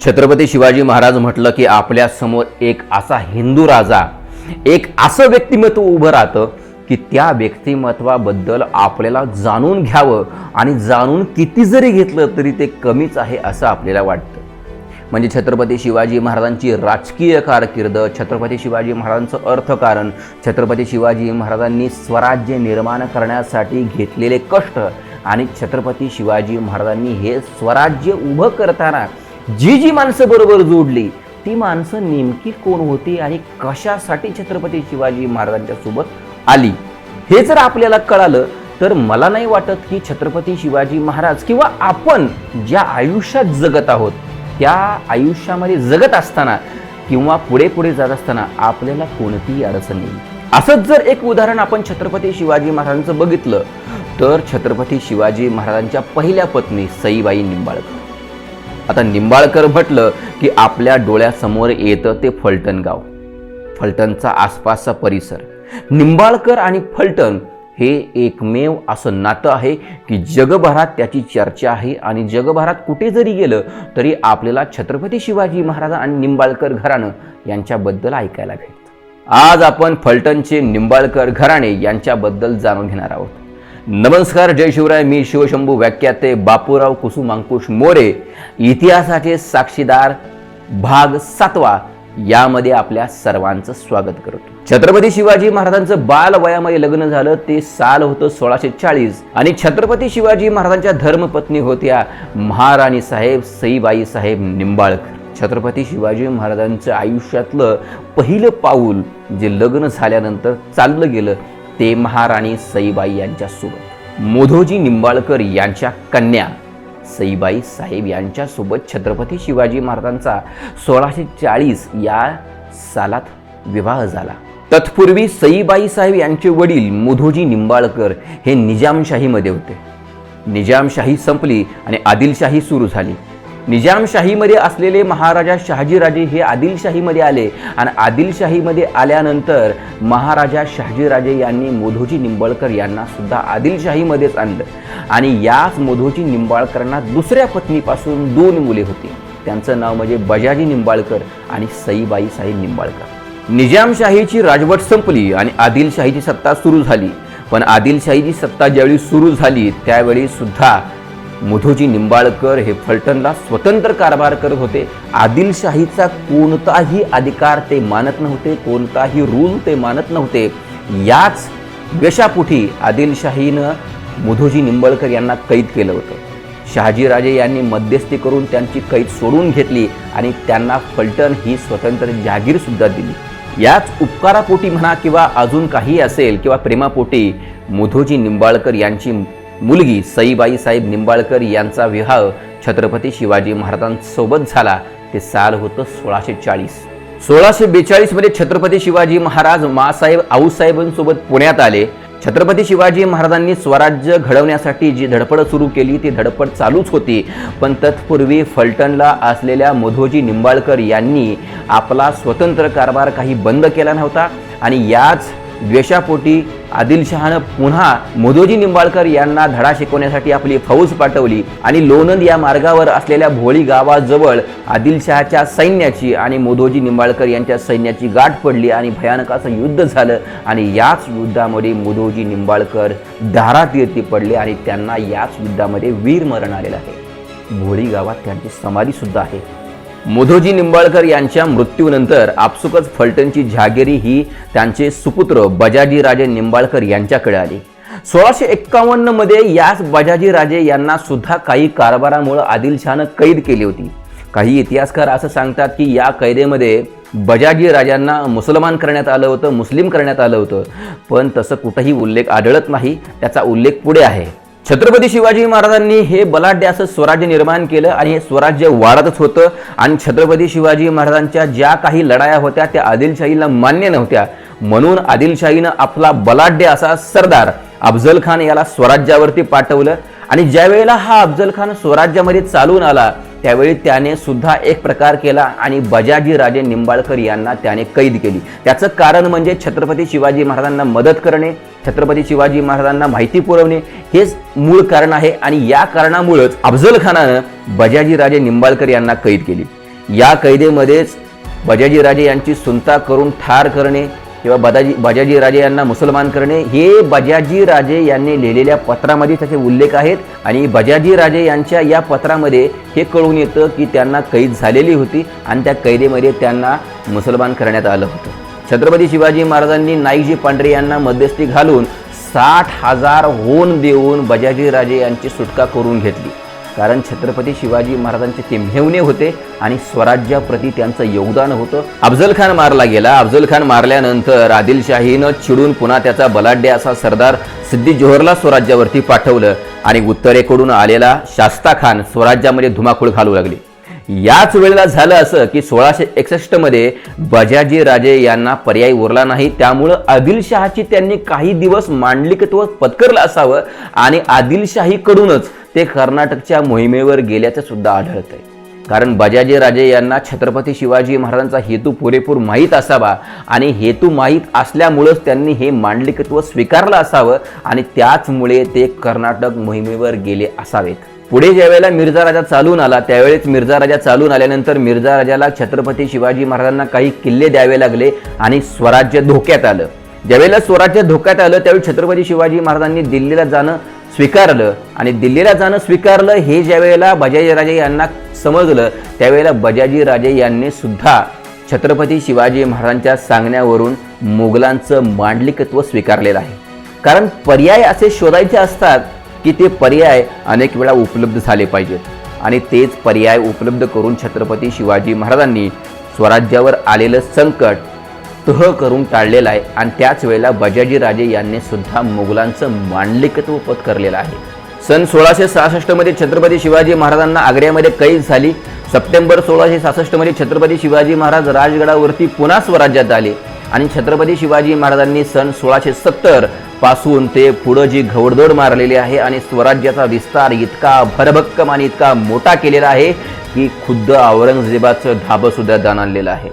छत्रपती शिवाजी महाराज म्हटलं की आपल्या समोर एक असा हिंदू राजा, एक असं व्यक्तिमत्व उभं राहतं की त्या व्यक्तिमत्वाबद्दल आपल्याला जाणून घ्यावं आणि जाणून किती जरी घेतलं तरी ते कमीच आहे असं आपल्याला वाटतं. म्हणजे छत्रपती शिवाजी महाराजांची राजकीय कारकीर्द, छत्रपती शिवाजी महाराजांचं अर्थकारण, छत्रपती शिवाजी महाराजांनी स्वराज्य निर्माण करण्यासाठी घेतलेले कष्ट आणि छत्रपती शिवाजी महाराजांनी हे स्वराज्य उभं करताना जी माणसं बरोबर जोडली ती माणसं नेमकी कोण होती आणि कशासाठी छत्रपती शिवाजी महाराजांच्या सोबत आली, हे जर आपल्याला कळालं तर मला नाही वाटत की छत्रपती शिवाजी महाराज किंवा आपण ज्या आयुष्यात जगत आहोत त्या आयुष्यामध्ये जगत असताना किंवा पुढे पुढे जात असताना आपल्याला कोणतीही अडचण येईल. असंच जर एक उदाहरण आपण छत्रपती शिवाजी महाराजांचं बघितलं तर छत्रपती शिवाजी महाराजांच्या पहिल्या पत्नी सईबाई निंबाळकर. आता निंबाळकर म्हटलं की आपल्या डोळ्यासमोर येतं ते फलटण गाव, फलटणचा आसपासचा परिसर. निंबाळकर आणि फलटण हे एकमेव असं नातं आहे की जगभरात त्याची चर्चा आहे आणि जगभरात कुठे जरी गेलं तरी आपल्याला छत्रपती शिवाजी महाराज आणि निंबाळकर घराणं यांच्याबद्दल ऐकायला भेटतं. आज आपण फलटणचे निंबाळकर घराणे यांच्याबद्दल जाणून घेणार आहोत. नमस्कार, जय शिवराय. मी शिवशंभू व्याख्याते बापूराव कुसुम अंकुश मोरे. इतिहासाचे साक्षीदार भाग 7 यामध्ये आपल्या सर्वांचं स्वागत करतो. छत्रपती शिवाजी महाराजांचं बाल वयामध्ये लग्न झालं ते साल होतं 1640 आणि छत्रपती शिवाजी महाराजांच्या धर्मपत्नी होत्या महाराणी साहेब सईबाई साहेब निंबाळकर. छत्रपती शिवाजी महाराजांचं आयुष्यातलं पहिलं पाऊल जे लग्न झाल्यानंतर चाललं गेलं ते महाराणी सईबाई यांच्यासोबत. मोधोजी निंबाळकर यांच्या कन्या सईबाई साहेब यांच्यासोबत छत्रपती शिवाजी महाराजांचा 1640 या सालात विवाह झाला. तत्पूर्वी सईबाई साहेब यांचे वडील मोधोजी निंबाळकर हे निजामशाहीमध्ये होते. निजामशाही संपली आणि आदिलशाही सुरू झाली. निजामशाहीमध्ये असलेले महाराजा शहाजीराजे हे आदिलशाहीमध्ये आले आणि आदिलशाहीमध्ये आल्यानंतर महाराजा शहाजीराजे यांनी मोधोजी निंबाळकर यांना सुद्धा आदिलशाहीमध्येच आणलं आणि याच मोधोजी निंबाळकरांना दुसऱ्या पत्नीपासून 2 मुले होती. त्यांचं नाव म्हणजे बजाजी निंबाळकर आणि सईबाई साहेब निंबाळकर. निजामशाहीची राजवट संपली आणि आदिलशाहीची सत्ता सुरू झाली. पण आदिलशाहीची सत्ता ज्यावेळी सुरू झाली त्यावेळी सुद्धा मोधोजी निंबाळकर हे फलटणला स्वतंत्र कारभार करत होते. आदिलशाहीचा कोणताही अधिकार ते मानत नव्हते, कोणताही रूल ते मानत नव्हते. याच द्वेषापोटी आदिलशाहीनं मोधोजी निंबाळकर यांना कैद केलं होतं. शहाजीराजे यांनी मध्यस्थी करून त्यांची कैद सोडून घेतली आणि त्यांना फलटण ही स्वतंत्र जहागीर सुद्धा दिली. याच उपकारापोटी म्हणा किंवा अजून काही असेल किंवा प्रेमापोटी मोधोजी निंबाळकर यांची मुलगी सईबाई साहेब निंबाळकर यांचा विवाह छत्रपती शिवाजी महाराजांसोबत झाला. ते साल होतं 1640. 1642 मध्ये छत्रपती शिवाजी महाराज मासाहेब आऊसाहेबांसोबत पुण्यात आले. छत्रपती शिवाजी महाराजांनी स्वराज्य घडवण्यासाठी जी धडपड सुरू केली ती धडपड चालूच होती. पण तत्पूर्वी फलटणला असलेल्या मोधोजी निंबाळकर यांनी आपला स्वतंत्र कारभार काही बंद केला नव्हता आणि याच द्वेषापोटी आदिलशहानं पुन्हा मोधोजी निंबाळकर यांना धडा शिकवण्यासाठी आपली फौज पाठवली आणि लोणंद या मार्गावर असलेल्या भोळी गावाजवळ आदिलशहाच्या सैन्याची आणि मोधोजी निंबाळकर यांच्या सैन्याची गाठ पडली आणि भयानक असं युद्ध झालं आणि याच युद्धामध्ये मोधोजी निंबाळकर दारातीर्थी पडले आणि त्यांना याच युद्धामध्ये वीरमरण आलेलं आहे. भोळी गावात त्यांची समाधी सुद्धा आहे. मोधोजी निंबाळकर यांच्या मृत्यूनंतर आपसुकच फलटणची जहागिरी ही त्यांचे सुपुत्र बजाजीराजे निंबाळकर यांच्याकडे आली. 1651 मध्ये याच बजाजीराजे यांना सुद्धा काही कारभारामुळे आदिलशहानं कैद केली होती. काही इतिहासकार असं सांगतात की या कैदेमध्ये बजाजीराजांना मुसलमान करण्यात आलं होतं, मुस्लिम करण्यात आलं होतं, पण तसं कुठंही उल्लेख आढळत नाही. त्याचा उल्लेख पुढे आहे. छत्रपती शिवाजी महाराजांनी हे बलाढ्य असं स्वराज्य निर्माण केलं आणि हे स्वराज्य वाढतच होतं आणि छत्रपती शिवाजी महाराजांच्या ज्या काही लढाया होत्या त्या आदिलशाहीला मान्य नव्हत्या. म्हणून आदिलशाहीनं आपला बलाढ्य असा सरदार अफजल खान याला स्वराज्यावरती पाठवलं आणि ज्या वेळेला हा अफजल खान स्वराज्यामध्ये चालून आला त्यावेळी त्याने सुद्धा एक प्रकार केला आणि बजाजीराजे निंबाळकर यांना त्याने कैद केली. त्याचं कारण म्हणजे छत्रपती शिवाजी महाराजांना मदत करणे, छत्रपती शिवाजी महाराजांना माहिती पुरवणे हेच मूळ कारण आहे आणि या कारणामुळेच अफजल खानानं बजाजीराजे निंबाळकर यांना कैद केली. या कैदेमध्येच बजाजीराजे यांची सुनता करून ठार करणे किंवा बजाजीराजे यांना मुसलमान करणे हे बजाजीराजे यांनी लिहिलेल्या पत्रामध्ये त्याचे उल्लेख आहेत. आणि बजाजीराजे यांच्या या पत्रामध्ये हे कळून येतं की त्यांना कैद झालेली होती आणि त्या कैदेमध्ये त्यांना मुसलमान करण्यात आलं होतं. छत्रपती शिवाजी महाराजांनी नाईकजी पांढरे यांना मध्यस्थी घालून 60,000 होन देऊन बजाजीराजे यांची सुटका करून घेतली. कारण छत्रपती शिवाजी महाराजांचे ते मेव्हणे होते आणि स्वराज्याप्रती त्यांचं योगदान होतं. अफजल खान मारला गेला. अफजल खान मारल्यानंतर आदिलशाहीनं चिडून पुन्हा त्याचा बलाढ्य असा सरदार सिद्दी जोहरला स्वराज्यावरती पाठवलं आणि उत्तरेकडून आलेला शास्ता खान स्वराज्यामध्ये धुमाकूळ घालू लागले. याच वेळेला झालं असं की 1661 मध्ये बजाजीराजे यांना पर्याय उरला नाही. त्यामुळं आदिलशहाची त्यांनी काही दिवस मांडलिकत्व पत्करलं असावं आणि आदिलशाहीकडूनच ते कर्नाटकच्या मोहिमेवर गेल्याचं सुद्धा आढळतंय. कारण बजाजीराजे यांना छत्रपती शिवाजी महाराजांचा हेतू पुरेपूर माहीत असावा आणि हेतू माहीत असल्यामुळंच त्यांनी हे मांडलिकत्व स्वीकारलं असावं आणि त्याचमुळे ते कर्नाटक मोहिमेवर गेले असावेत. पुढे ज्यावेळेला मिर्झा राजा चालून आला त्यावेळेस मिर्झा राजा चालून आल्यानंतर मिर्झा राजाला छत्रपती शिवाजी महाराजांना काही किल्ले द्यावे लागले आणि स्वराज्य धोक्यात आलं. ज्यावेळेला स्वराज्य धोक्यात आलं त्यावेळी छत्रपती शिवाजी महाराजांनी दिल्लीला जाणं स्वीकारलं आणि दिल्लीला जाणं स्वीकारलं हे ज्यावेळेला बजाजीराजे यांना समजलं त्यावेळेला बजाजीराजे यांनी सुद्धा छत्रपती शिवाजी महाराजांच्या सांगण्यावरून मोगलांचं मांडलिकत्व स्वीकारलेलं आहे. कारण पर्याय असे शोधायचे असतात की ते पर्याय अनेक वेळा उपलब्ध झाले पाहिजेत आणि तेच पर्याय उपलब्ध करून छत्रपती शिवाजी महाराजांनी स्वराज्यावर आलेलं संकट तह करून टाळलेलं आहे. आणि त्याच वेळेला बजाजीराजे यांनी सुद्धा मोगलांचं मांडलिकत्व पत्करलेलं आहे. सन 1666 मध्ये छत्रपती शिवाजी महाराजांना आग्र्यामध्ये कैद झाली. सप्टेंबर 1666 मध्ये छत्रपती शिवाजी महाराज राजगडावरती पुन्हा स्वराज्यात आले आणि छत्रपती शिवाजी महाराजांनी सन 1670 पासून ते पुढं जी घवडदौड मारलेली आहे आणि स्वराज्याचा विस्तार इतका भरभक्कम आणि इतका मोठा केलेला आहे की खुद्द औरंगजेबाचं धाबं सुद्धा दान आणलेलं आहे.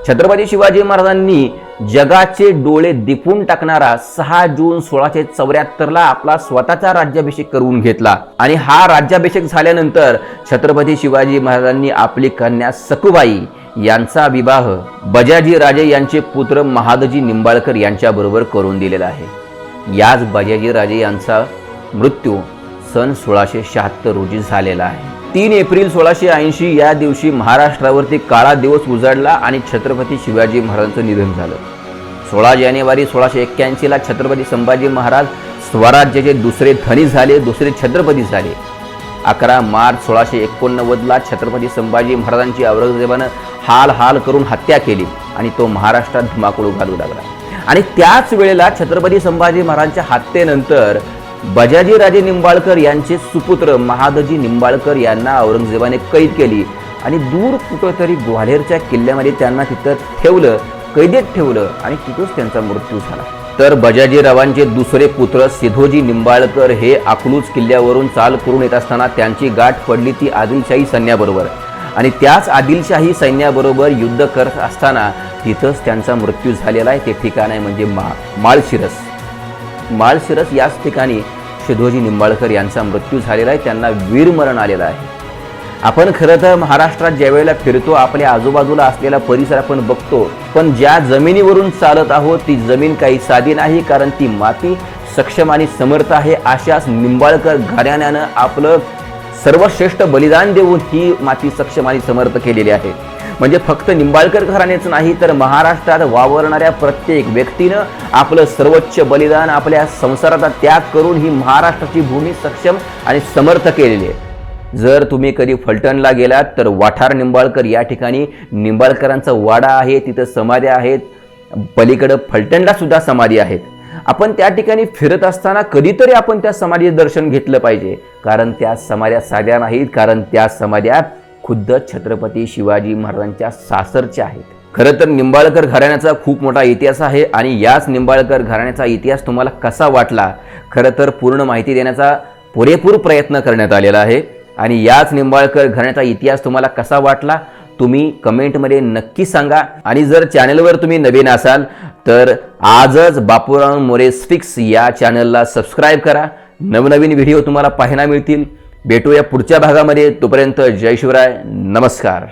छत्रपती शिवाजी महाराजांनी जगाचे डोळे दिपून टाकणारा 6 जून 1674 आपला स्वतःचा राज्याभिषेक करून घेतला आणि हा राज्याभिषेक झाल्यानंतर छत्रपती शिवाजी महाराजांनी आपली कन्या सखुबाई यांचा विवाह बजाजीराजे यांचे पुत्र महादजी निंबाळकर यांच्याबरोबर करून दिलेला आहे. याच बजाजीराजे यांचा मृत्यू सन 1676 रोजी झालेला आहे. 3 एप्रिल 1680 या दिवशी महाराष्ट्रावरती काळा दिवस उजाडला आणि छत्रपती शिवाजी महाराजांचं निधन झालं. 16 जानेवारी 1681 ला छत्रपती संभाजी महाराज स्वराज्याचे दुसरे धनी झाले, दुसरे छत्रपती झाले. 11 मार्च 1689 ला छत्रपती संभाजी महाराजांची औरंगजेबानं हाल करून हत्या केली आणि तो महाराष्ट्रात धुमाकूळ घालू लागला. आणि त्याच वेळेला छत्रपती संभाजी महाराजांच्या हत्येनंतर बजाजीराजे निंबाळकर यांचे सुपुत्र महादजी निंबाळकर यांना औरंगजेबाने कैद केली आणि दूर कुठंतरी ग्वाल्हेरच्या किल्ल्यामध्ये त्यांना तिथं ठेवलं, कैदेत ठेवलं आणि तिथंच त्यांचा मृत्यू झाला. तर बजाजीरावांचे दुसरे पुत्र सिधोजी निंबाळकर हे अकलूज किल्ल्यावरून चाल करून येत असताना त्यांची गाठ पडली ती आदिलशाही सैन्याबरोबर आणि त्याच आदिलशाही सैन्याबरोबर युद्ध करत असताना तिथंच त्यांचा मृत्यू झालेला आहे. ते ठिकाण आहे म्हणजे माळशिरस. माळशिरस याच ठिकाणी सिधोजी निंबाळकर यांचा मृत्यू झालेला आहे. त्यांना वीरमरण आलेलं आहे. आपण खरं तर महाराष्ट्रात ज्या वेळेला फिरतो आपल्या आजूबाजूला असलेला परिसर आपण बघतो, पण ज्या जमिनीवरून चालत आहोत ती जमीन काही साधी नाही, कारण ती माती सक्षम आणि समर्थ आहे. अशाच निंबाळकर घराण्यानं आपलं सर्वश्रेष्ठ बलिदान देऊन ही माती सक्षम आणि समर्थ केलेली आहे. म्हणजे फक्त निंबाळकर घराणेच नाही तर महाराष्ट्रात वावरणाऱ्या प्रत्येक व्यक्तीनं आपलं सर्वोच्च बलिदान आपल्या संसाराचा त्याग करून ही महाराष्ट्राची भूमी सक्षम आणि समर्थ केलेली आहे. जर तुम्ही कधी फलटणला गेलात तर वाठार निंबाळकर या ठिकाणी निंबाळकरांचा वाडा आहे, तिथं समाध्या आहेत. पलीकडं फलटणला सुद्धा समाधी आहेत. आपण त्या ठिकाणी फिरत असताना कधीतरी आपण त्या समाधीचं दर्शन घेतलं पाहिजे, कारण त्या समाध्या साध्या नाहीत, कारण त्या समाध्या खुद्द छत्रपती शिवाजी महाराजांच्या सासरच्या आहेत. खरं तर निंबाळकर घराण्याचा खूप मोठा इतिहास आहे आणि याच निंबाळकर घराण्याचा इतिहास तुम्हाला कसा वाटला, खरं तर पूर्ण माहिती देण्याचा पुरेपूर प्रयत्न करण्यात आलेला आहे. आणि याच निंबाळकर घराण्याचा इतिहास तुम्हाला कसा वाटला तुम्ही कमेंटमध्ये नक्की सांगा. आणि जर चॅनलवर तुम्ही नवीन असाल तर आजच बापूराव मोरे स्टिक्स या चॅनलला सबस्क्राईब करा. नवनवीन व्हिडिओ तुम्हाला पाहायला मिळतील. भेटूया पुढच्या भागामध्ये. तोपर्यंत जय शिवराय, नमस्कार.